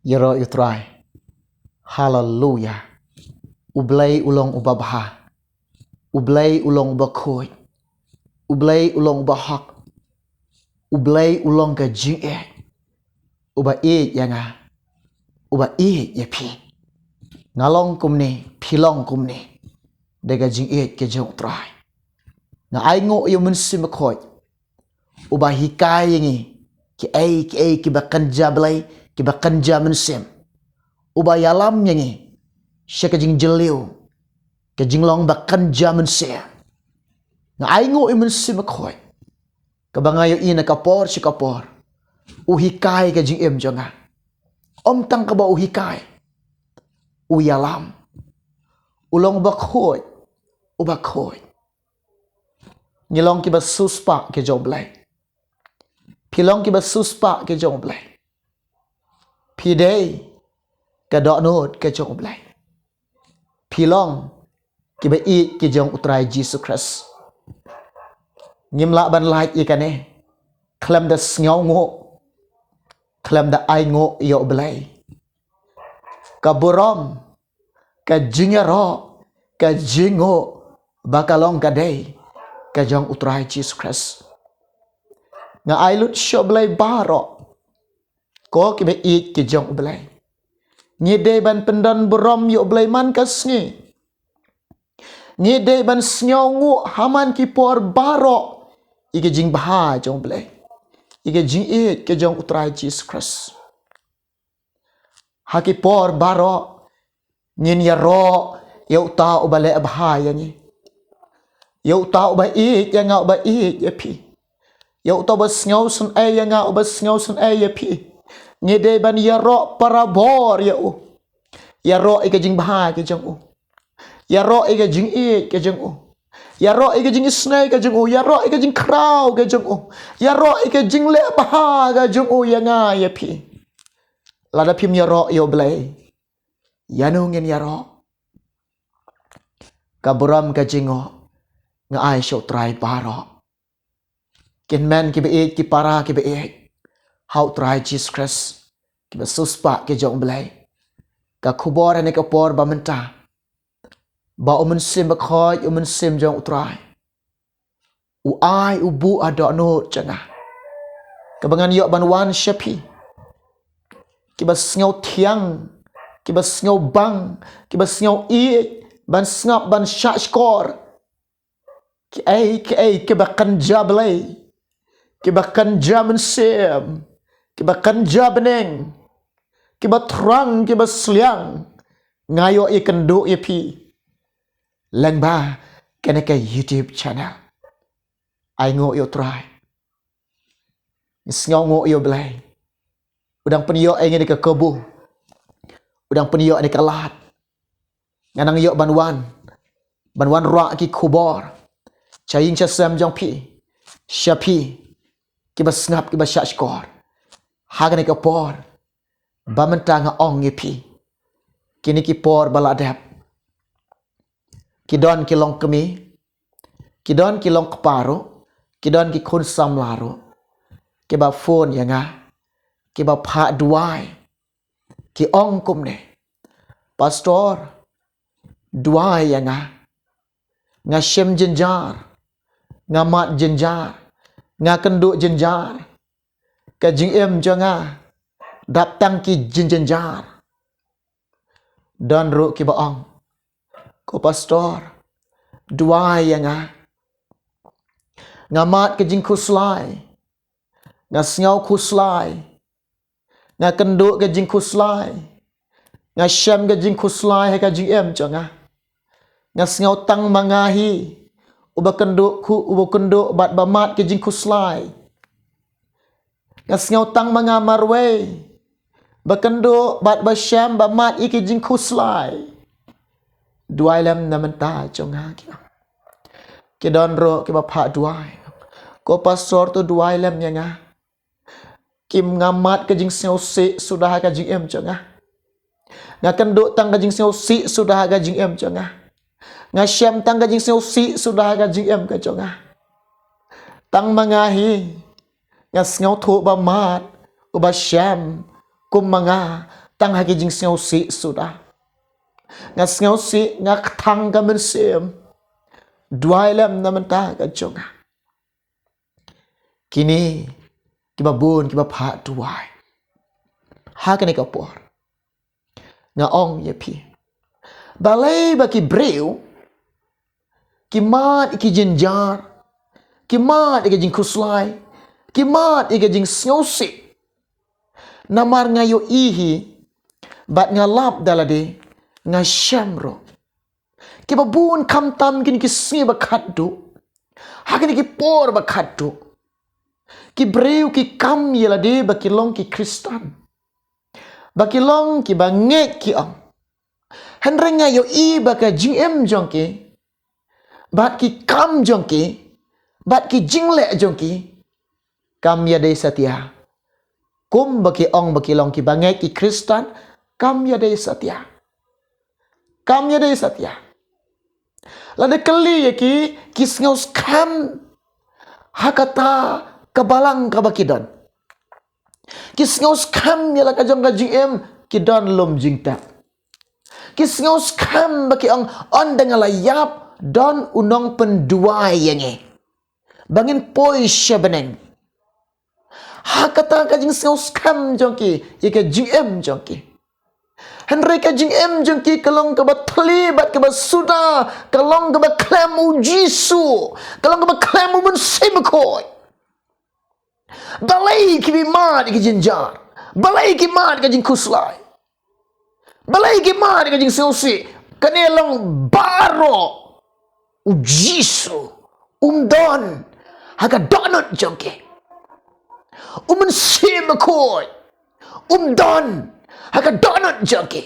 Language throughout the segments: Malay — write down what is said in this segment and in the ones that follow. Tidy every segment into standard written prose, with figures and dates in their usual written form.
Yero yutrai. Hallelujah. Ublay ulong ubabha. Ublay ulong ubakhoy. Ublay ulong ubahak. Ublay ulong ka jing uba yanga. Uba yapi. Ngalong kumni, pilong kumni. Dega jing ke jong utrai. Nga ay ngo yung munsim koy. Uba hikay yangi. Ki bakanja blay. Ki bakanja munsim. Uba yalam yangi. Siya ka jing jeliw. Ka jing long bakanja munsim. Nga ay ngo yung munsim koy. Kabangayo ina kapor si kapor. Uhikay ka jing jonga. Om tang ka ba uhikay. Uyalam. Ulong bakhoy. Ubakhoy. Ngilong ki ba suspa ke jong blay. Pilong ki ba suspa ke jong blay. Pidei ka donot ke jong blay. Pilong ki ba ke jong utrai Jesus Christ. Ngimla ban light ikane. Klam da sngaw ngo. Klam da ay ngo yo blay. Ka burom. Ka jingero. Ka jingo. Bakalong ka day. Ka jong utrai Jesus Christ. Nga ay lut syo blay baro. Ko ki ba ke jong blay. Ngide ban pendan burom yo blay man ka sngi. Ngide ban sngaw ngo haman ki por baro. Ike jing baha jong blay. Ike jing ke jong utrai Jesus Christ. Haki por baro. Ngin ya ro. Yau ta ubale abha yangi. Yau ta uba yang nga uba yapi. Yau ta uba sngaw sun yang nga uba sngaw sun yapi. Ngide ban ya ro parabor ya u. Ya ro ike jing baha ke jong u. Ya ro ike jing ke jong u. Ya ro ike jing snai ke jong u. Ya ro ike jing kraw ke jong u. Ya ro ike jing le baha ke jong u yang nga yapi. Lada pim ya ro yo blay. Yanungin ya ro. Kaburam ka jingo. Nga ay siya try baro. Kinmen ki beik ki para ki beik. How try Jesus Christ. Ki ba suspa ki jong blay. Ka kubor ni ka por ba menta. Ba umunsim ba khoy umunsim jong utray. Uay ubu ada no janga. Kabangan yok banwan syapi. Ki ba sngaw tiang. Ki ba sngaw bang. Ki ba sngaw ban snap ban syak skor. Ki ba kanja blay. Ki ba kanja mensim. Ki ba kanja beneng. Ki ba terang, ki ba seliang. Ngayo kendo pi. Lang ba kena ke YouTube channel. Ai ngo yo try. Sngaw ngo yo blay. Udang penyo ai ngene ke kebu. Udang penyo ni kalat. Nganang yo banwan. Banwan ra ki kubor. Chaying cha sam jong pi. Syapi. Ki ba snap ki ba syak skor. Hagane ke por. Ba menta nga ong pi. Kini ki por baladap. Kidon kilong kemi. Kidon kilong keparo. Kidon ki kun sam laro. Ki ba phone yang nga. Ki ba pa duai. Ki ong kum ne. Pastor. Duai yang nga. Nga shem jenjar. Nga mat jenjar. Nga kenduk jenjar. Ka jing nga. Datang ki jenjar. Dan ru ki ba ong. Ko pastor. Duai yang nga. Nga mat ke jing kuslai. Nga sngaw kuslai. Nga kenduk ke jing kuslai. Nga syam ke jing kuslai ka jing nga. Nga sngaw tang mangahi. Uba kenduk bat bamat ke jing kuslai. Nga sngaw tang mangamarwe. Ba kenduk bat basyam bamat iki jing kuslai. Duai lam namenta jonga ki. Kidon ro ki bapa duai. Ko pastor tu duai lam nga. Kim ngamat ke jing sngaw si sudah ka jing jonga. Nga kenduk tang ka jing sngaw si sudah ka jing jonga. Nga syam tang ka jing sngaw si sudah ka jing ka jonga. Tang mangahi. Nga sngaw tu bamat. Uba syam. Kum manga. tang haki jing sngau si sudah nga sngau si nga ktang ka men sem duai lam na menta ka jonga kini kiba bun kiba pha duai ha ka ne ka por nga ong ye pi balai ba ki breu ki mat ki jinjar ki mat ki jing kuslai ki mat ki jing sngau si namar nga yo ihi bat nga lap dalade nga shamro ki babun kam tam kini ki si ba khaddu ha kini ki por ba khaddu ki breu ki kam yelade ba ki long ki kristan ba ki long ki ba nge ki ang henrenga yo i ba ka gm jongki bat ki kam jongki bat ki jingle jongki kam ya de satya kum ba ki ong ba ki long ki ba nge ki kristan kam ya de satya kam ya de satya lada kali ya ki sngos kam hakata kabalang kabakidon ki sngos kam ya la ka jong ka gm ki don lum jingta ki sngos kam ba ki ong on dengan layap don unong penduai yange bangin poi shabeneng hakata ka jing sngos kam jongki ya ka gm jongki Henry ka jing em jengki kalong ka batli bat ka basuda kalong ka baklamu jisu kalong ka baklamu ben simkoy balai ki bi mat ki jinjar balai ki mat ka jing kuslai balai ki mat ka jing sosi kanelong baro u jisu don haga donut jengki men simkoy don haka donut joki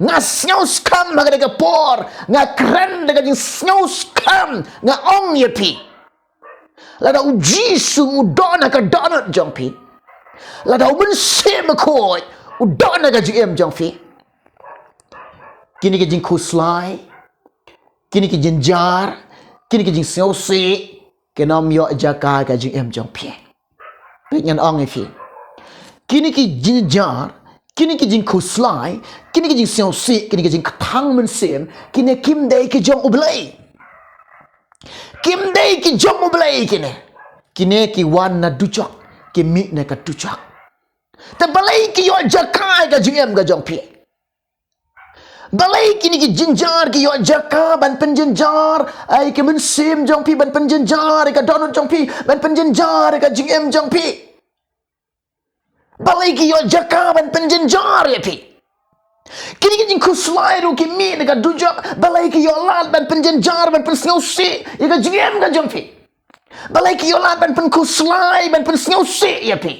nga sngau skam haka daga por nga kren daga jing sngau skam nga ong yepi lada u jisu u don haka donut jongpi lada u men se makoi u don haka jing em jongpi kini ke jing kuslai kini ke jing jar kini ke jing sngau si kenam yo jaka ka jing em jongpi pek ngan ong yepi kini ke jing jar kini ki jing kuslai kini ki jing sngau si kini ki jing ktang men sem kini kim dei ki jong ublai kim dei ki jong ublai kini ki wan na dujok ki mi na ka dujok ta balai ki yo jakai ka jing em ga jong pi balai kini ki jinjar ki yo jaka ban penjenjar ai ki men sem jong pi ban penjenjar ka donut jong pi ban penjenjar ka jing em jong pi balai ki yo jaka ban penjenjar ya pi kini ki jing kuslai ru ki mi dekat dujak balai ki yo lat ban penjenjar ban pensngau si ya ka jiem ka jong pi balai ki yo lat ban pen kuslai ban pensngau si ya pi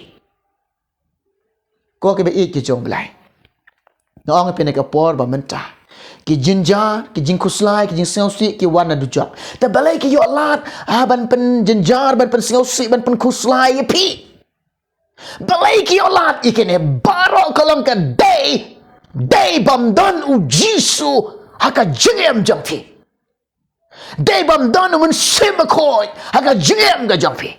ko ke be ik ki jong balai no ang pe ne ka por ba menta ki jinjar ki jing kuslai ki jing sngau si ki wan na dujak ta balai ki yo lat ban penjenjar ban pensngau si ban pen kuslai ya pi balai ki olat ikene baro kolong ka day bam don u jisu haka jingem jangpi day bam don mun simakoy haka jingem ga jangpi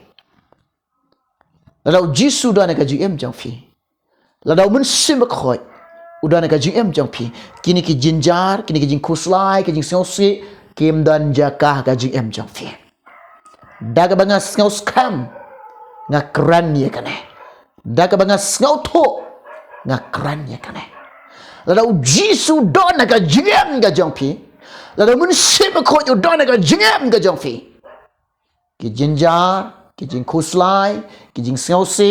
ladau jisu dan ka jingem jangpi ladau mun simakoy udan ka jingem jangpi kini ki jinjar kini ki jing kuslai ki jing sngausi kim dan jaka ka jingem jangpi daga banga sngau skam nga kran ye kane daga banga sngau to nga kran ye kane lada u jisu don ga jingem ga jongpi lada mun sim ko yo don ga jingem ga jongpi ki jinjar ki jing kuslai ki jing sngau se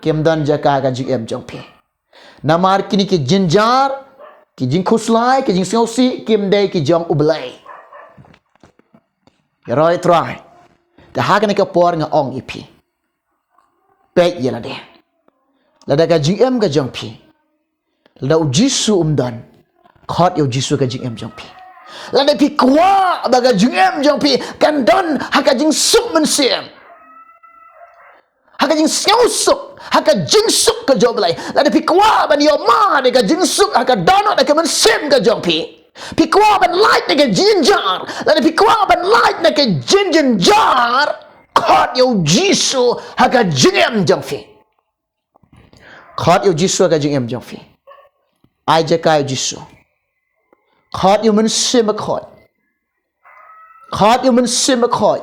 kem dan jaka ga jingem jongpi namar kini ki jinjar ki jing kuslai ki jing sngau se kem dai ki jong ublai ya roi try ta hakan ka por nga ong ipi pek yela de lada ka GM ka jongpi lada u jisu dan khot yo jisu ka GM jongpi lada pi kwa baga GM jongpi kan don haka jing suk men sem haka jing sngau suk haka jing suk ka joblai lada pi kwa ban yo ma de ka jing suk haka donot ka men sem ka jongpi pi kwa ban light de ka jinjar lada pi kwa ban light de ka jinjar khot yo jisu haka GM jongpi khot yo jisu ka jing em jong fi ai je kai jisu khot yu mun sim khot khot yu mun sim khot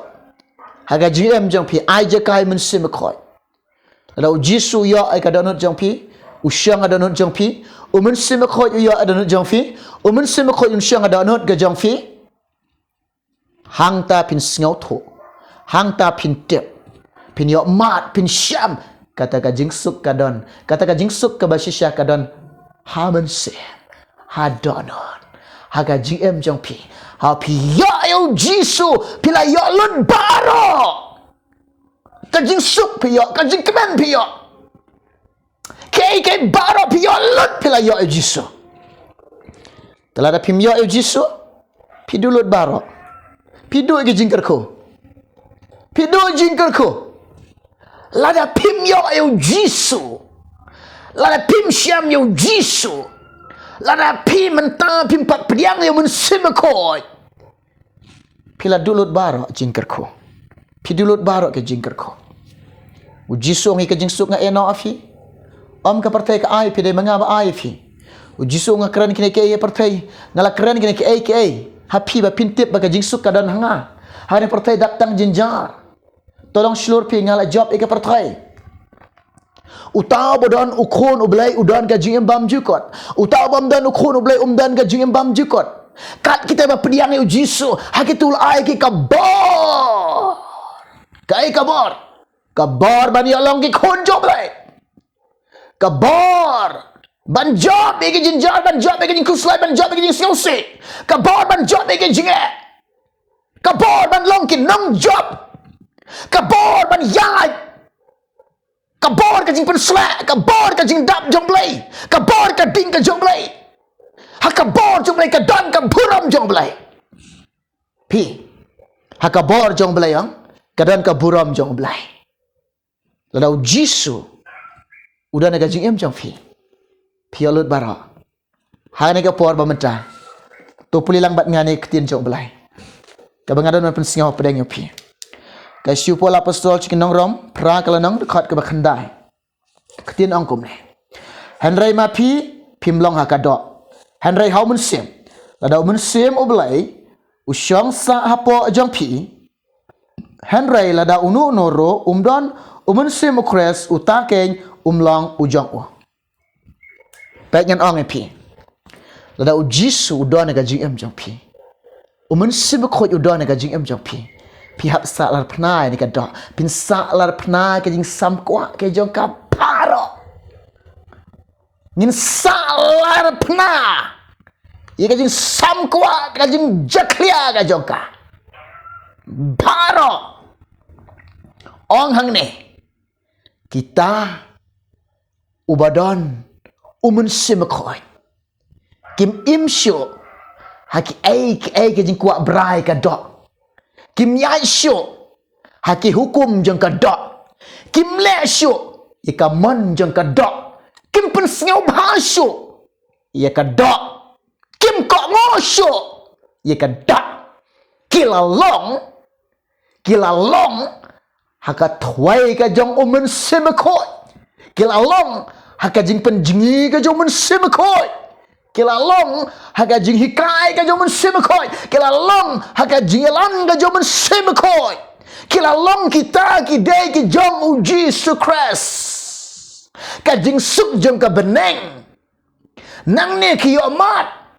haga jim jong pi ai je kai mun sim khot lau jisu yo ai ka donut jong pi usyang adonut jong pi umun sim khot yo adonut jong pi umun sim khot usyang adonut ga jong pi hang ta pin sngow tho hang ta pin tep pin yo mat pin syam kata ka jingsuk kadon kata ka jingsuk ka basisya kadon ha men se ha donut ha ga gm jong pi ha pi yo jisu pila yo lun baro ka jingsuk pi yo ka jingkemen pi yo ke baro pi yo lun pila yo jisu telah da pim yo jisu pi dulut baro pi do ge jingker ko pi do jingker ko lada pim yo jisu lada pim syam yo jisu lada pim mentang pim pat pediang yo mun simkoi pila dulut baro jingker ko pi dulut baro ke jingker ko u jisu ngi ke jingsuk nga eno afi om ka partai ka ai pi de mangaba ai fi u jisu nga kran kine ke ye partai ngala kran kine ke ai happy ba pintip ba ka jingsuk ka dan hanga hari partai datang jenjar tolong seluruh pi ngala job ika partai utaw bodan ukun ublai udan ka jingem bam jukot utaw bam dan ukun ublai umdan ka jingem bam jukot kat kita ba pediang yu jisu hakitul ai ki kabor kai kabor ban yolong ki khon job lai kabor ban job ika jenjar ban job ika jing kuslai ban job ika jing siose kabor ban job ika jinge kabor ban long ki nong job kabor ban yai kabor ka jing pen slak kabor ka jing dap jong blai kabor ka ding ka jong blai ha kabor jong blai ka dan ka buram jong blai pi ha kabor jong blai yang ka dan ka buram jong blai ladau jisu udah naga jing em jong pi alut bara ha naga por ba menta to pulilang bat ngane ketien jong blai ka bangadon pen singaw pedeng yo pi ka siupol apostol chikin nong rom pra kala nong dekat ke bakhandai ketin angkum ne henry ma pi pimlong hakado henry how mun sim lada mun sim oblai usyang sa hapo jong pi henry lada unu noro umdon umun sim ukres utakeng umlong ujong u pengen ong pi lada ujisu udon ga jing em jong pi umun sim khoj udon ga jing em jong pi pihak salar pnai ni kadok pin salar pnai ke jing sam kwa ke jong ka paro ngin salar pnai ye ke jing sam kwa ke jing jaklia ke jong ka paro ong hang ne kita ubadon umun sim khoi kim im sho haki ai ke jing kwa brai kadok kim yai syo haki hukum jeng kadok kim le syo ika mon jeng kadok kim pen sngau bha syo ya kadok kim kok ngo syo ya kadok kilalong haka thwai ka jong umen semekoi kilalong haka jing pen jingi ka jong umen semekoi kilalong haga jing hikai ka jomen semekoi kilalong haga jingelan ka jomen semekoi kilalong kita ki dei ki jong uji sukres ka jing suk jong ka beneng nang ne ki yo mat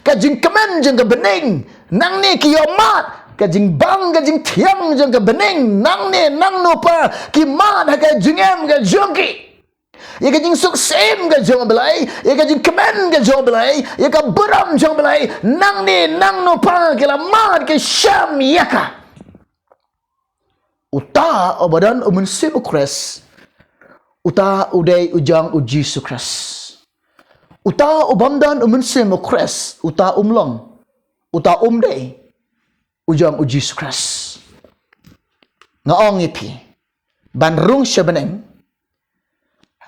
ka jing kemen jong ka beneng nang ne ki yo mat ka jing bang ka jing tiang jong ka beneng nang ne nang no pa ki mat haga jingem ka jongki ye ka jing suk sem ka jong belai ye ka jing kemen ka jong belai ye ka beram jong belai nang ni nang no pa ke la mat ke syam yaka uta obadan umun simukres uta udai ujang uji sukres uta ubamdan umun simukres uta umlong uta umdai ujang uji sukres ngaong ipi banrung syabeneng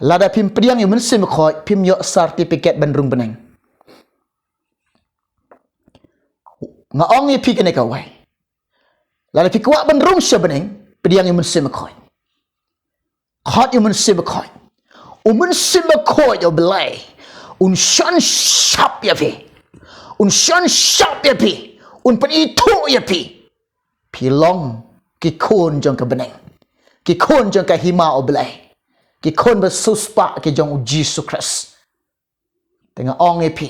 lada pim priang yang mensim khoi pim yo sertifikat bandrung beneng ngaong ye pi kene kawai lada pi kwa bandrung sebeneng priang yang mensim khoi khot yang mensim khoi umun sim khoi yo belai un shan shap ya pi un shan shap ya pi un pen itu ya pi pilong ki khôn jong ka beneng ki khôn jong ka hima oblai ki khôn bersuspa ki jong Jesus Christ tengah ong ya pi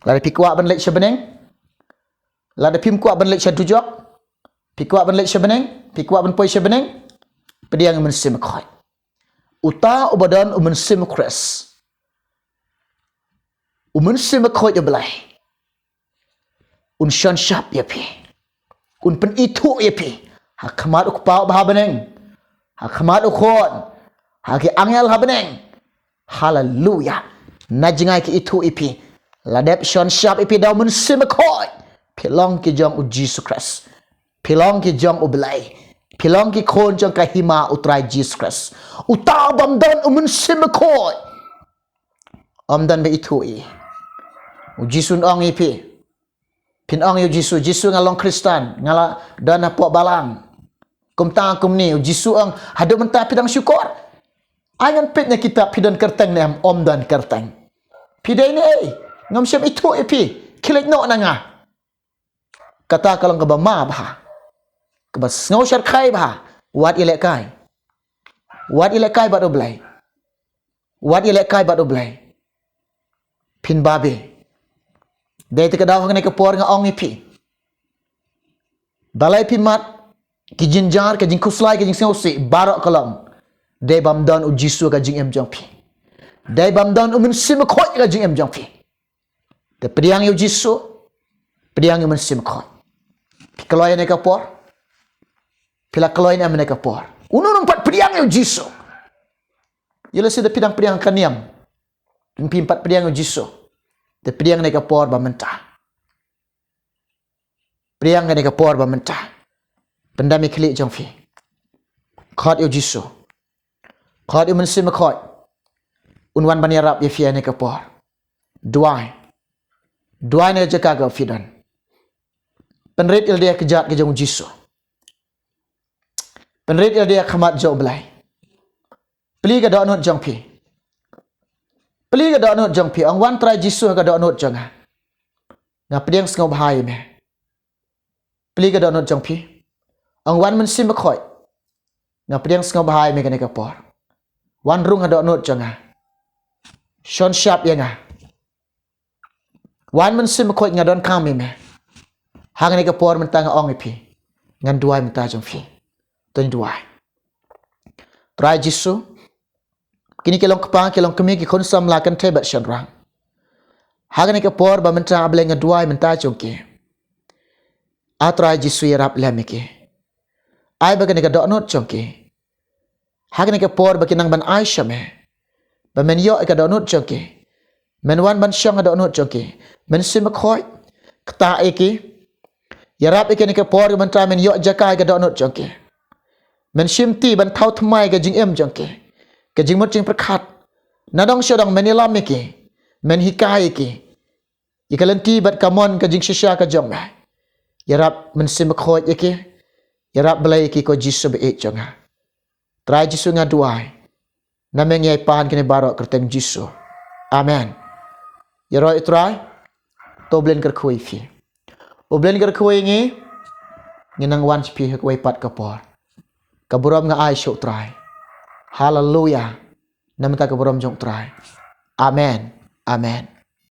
la pi kuat ben lek sebeneng la de pim kuat ben lek sedujok pi kuat ben lek sebeneng pi kuat ben poi sebeneng pediang men sim khoi uta ubadan umen sim Christ umen sim khoi ya belai un shan shap ya pi un pen itu ya pi ha khamat uk pau bah beneng ha khamat uk khon ha ki angel ha beneng haleluya najingai ki itu ipi ladep shan shap ipi daw men sim khoi pilong ki jong u Jesus Christ pilong ki jong u belai pilong ki khon jong ka hima utrai Jesus Christ uta bamdan umen sim khoi amdan be itu i u Jesus ong ipi pin ong yu Jisu ngalong Kristen ngala dana pok balang kum ta kum ni Jisu ong hadu mentah pidang syukur angan pitnya kita pidan kerteng nem om dan kerteng pidai ni ngam syam itu epi kilik no nanga kata kalau ke bama bah ke bas ngau syar khai bah wat ilek kai bat oblai wat ilek kai bat oblai pin babe dai te kadaw hang ne ke por nga ong ipi balai pi mat ki jinjar ke jing kuslai ke jing seusi barok kalam dai bam don u Jisu ka jing em jong pi dai bam don u min sim khoi ka jing em jong pi te priang yu Jisu priang yu min sim khoi pi kaloi ne ka por pila kaloi ne amne ka por unun empat priang yu Jisu yele se de pidang priang kaniam pi empat priang yu Jisu te priang ne ka por ba mentah priang ne ka por ba mentah pendami klik jong fi khot yu Jisu khot yu men sim khot unwan ban yarap ye fi ne ka por duai ne jaka ga fidan penrit il dia kejat ke jong Jisu penrit il dia khamat jo belai pli ga do not jong fi pli ga do not jong pi ang wan trai Jisu ga do not jong nga pdiang sngo bhai me pli ga do not jong pi ang wan men sim khoi nga pdiang sngo bhai me ga ne ka por wan rung ga do not jong shon sharp ya nga wan men sim khoi nga don kam me hang ne ka por men tang ong pi ngan duai men ta jong fi ton duai trai Jisu kini kelong kepang kelong kemi ki khon sam la kan the bat shan rang hagan ke por ba menta able nga duai menta chongki atra Jisu yarap lame ke ai ba kan ka do not chongki hagan ke por ba kinang ban Aisha me ba men yo ka do not chongki men wan ban shang do not chongki men sim khoi kta eki yarap ke ni ke por menta men yo jakai ka do not chongki men sim ti ban thau thmai ka jing em chongki ke jing mot jing perkhat nadong shodong menila meki men hikai ki ikalanti bat kamon ke jing shisha ka jong yarap men sim khoi yeki yarap belai ki ko Jisu be jonga trai Jisu nga duai nameng yai pan kene barok kerteng Jisu amen yaro itrai to blen ker khoi fi oblen ker khoi ngi nginang wan pi hek wai pat kapor kaburam nga ai shok trai haleluya namta kaburam jong trai amen amen